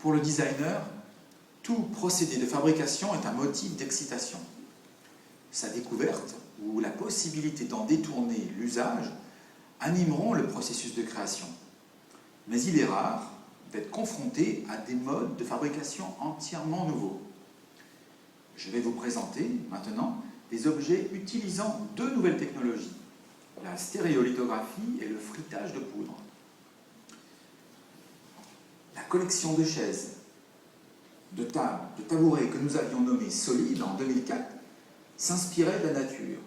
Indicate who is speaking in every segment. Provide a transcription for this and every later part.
Speaker 1: Pour le designer, tout procédé de fabrication est un motif d'excitation. Sa découverte ou la possibilité d'en détourner l'usage animeront le processus de création. Mais il est rare d'être confronté à des modes de fabrication entièrement nouveaux. Je vais vous présenter maintenant des objets utilisant deux nouvelles technologies, la stéréolithographie et le frittage de poudre. La collection de chaises, de tables, de tabourets que nous avions nommés solides en 2004 s'inspirait de la nature.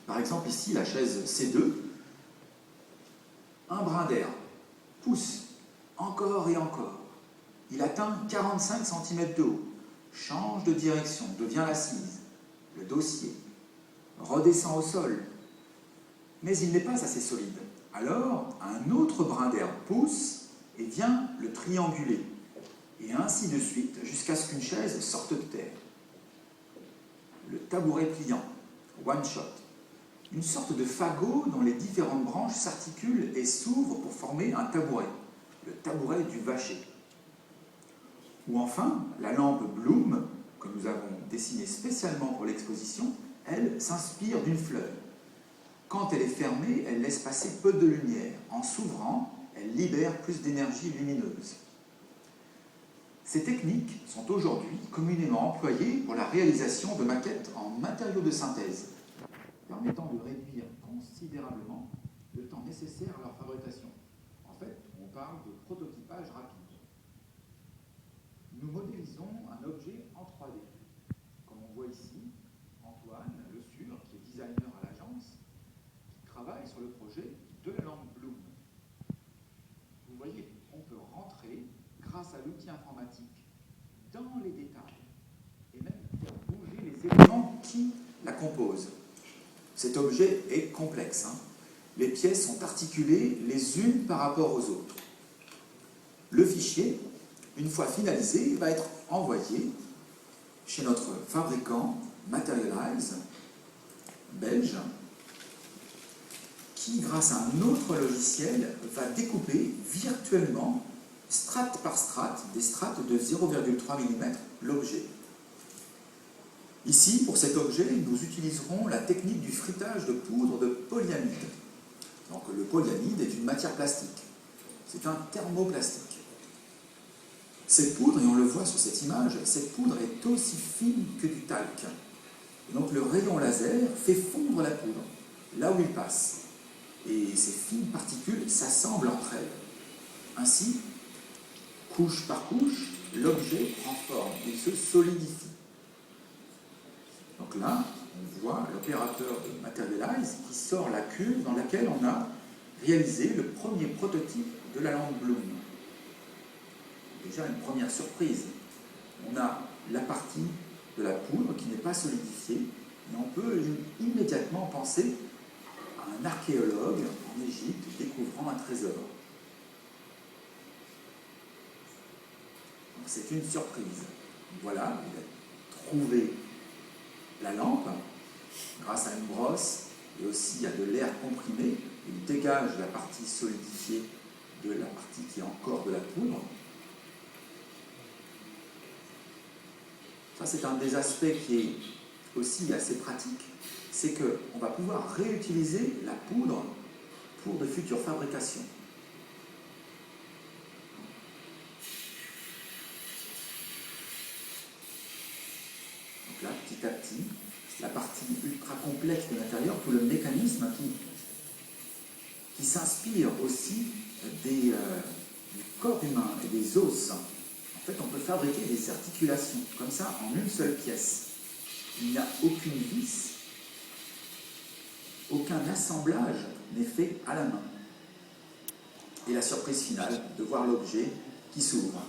Speaker 1: Par exemple, ici, la chaise C2, un brin d'air pousse encore et encore. Il atteint 45 cm de haut, change de direction, devient l'assise, le dossier, redescend au sol. Mais il n'est pas assez solide. Alors, un autre brin d'air pousse et vient le trianguler. Et ainsi de suite, jusqu'à ce qu'une chaise sorte de terre. Le tabouret pliant, one shot. Une sorte de fagot dont les différentes branches s'articulent et s'ouvrent pour former un tabouret, le tabouret du vacher. Ou enfin, la lampe Bloom, que nous avons dessinée spécialement pour l'exposition, elle s'inspire d'une fleur. Quand elle est fermée, elle laisse passer peu de lumière. En s'ouvrant, elle libère plus d'énergie lumineuse. Ces techniques sont aujourd'hui communément employées pour la réalisation de maquettes en matériaux de synthèse, permettant de réduire considérablement le temps nécessaire à leur fabrication. En fait, on parle de prototypage rapide. Nous modélisons un objet en 3D. Comme on voit ici, Antoine Le Sur, qui est designer à l'agence, qui travaille sur le projet de la lampe Bloom. Vous voyez, on peut rentrer, grâce à l'outil informatique, dans les détails et même faire bouger les éléments qui la composent. Cet objet est complexe. Les pièces sont articulées les unes par rapport aux autres. Le fichier, une fois finalisé, va être envoyé chez notre fabricant Materialise, belge, qui, grâce à un autre logiciel, va découper virtuellement, strate par strate, des strates de 0,3 mm, l'objet. Ici, pour cet objet, nous utiliserons la technique du frittage de poudre de polyamide. Donc, le polyamide est une matière plastique. C'est un thermoplastique. Cette poudre, et on le voit sur cette image, cette poudre est aussi fine que du talc. Et donc, le rayon laser fait fondre la poudre, là où il passe. Et ces fines particules s'assemblent entre elles. Ainsi, couche par couche, l'objet prend forme, il se solidifie. Donc là, on voit l'opérateur de Materialise qui sort la cuve dans laquelle on a réalisé le premier prototype de la lampe Bloom. Déjà une première surprise. On a la partie de la poudre qui n'est pas solidifiée, et on peut immédiatement penser à un archéologue en Égypte découvrant un trésor. Donc c'est une surprise. Voilà, il a trouvé la lampe grâce à une brosse et aussi à de l'air comprimé. Il dégage la partie solidifiée de la partie qui est encore de la poudre. Ça, c'est un des aspects qui est aussi assez pratique, c'est qu'on va pouvoir réutiliser la poudre pour de futures fabrications. Donc là, petit à petit, la partie ultra complexe de l'intérieur, tout le mécanisme qui s'inspire aussi du corps humain et des os. En fait, on peut fabriquer des articulations, comme ça, en une seule pièce. Il n'y a aucune vis, aucun assemblage n'est fait à la main. Et la surprise finale, de voir l'objet qui s'ouvre.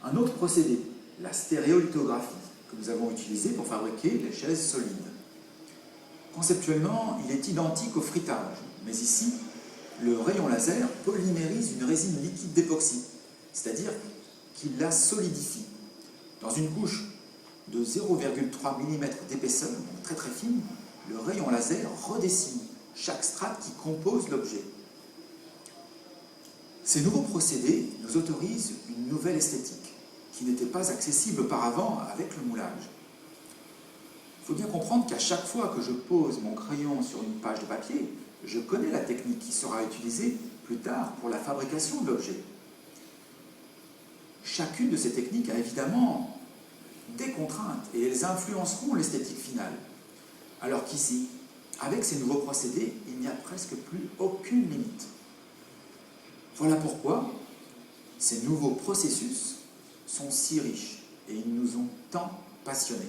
Speaker 1: Un autre procédé, la stéréolithographie, que nous avons utilisé pour fabriquer les chaises solides. Conceptuellement, il est identique au frittage, mais ici, le rayon laser polymérise une résine liquide d'époxy, c'est-à-dire qu'il la solidifie. Dans une couche de 0,3 mm d'épaisseur, donc très très fine, le rayon laser redessine chaque strate qui compose l'objet. Ces nouveaux procédés nous autorisent une nouvelle esthétique qui n'était pas accessible auparavant avec le moulage. Il faut bien comprendre qu'à chaque fois que je pose mon crayon sur une page de papier, je connais la technique qui sera utilisée plus tard pour la fabrication de l'objet. Chacune de ces techniques a évidemment des contraintes et elles influenceront l'esthétique finale. Alors qu'ici, avec ces nouveaux procédés, il n'y a presque plus aucune limite. Voilà pourquoi ces nouveaux processus sont si riches et ils nous ont tant passionnés.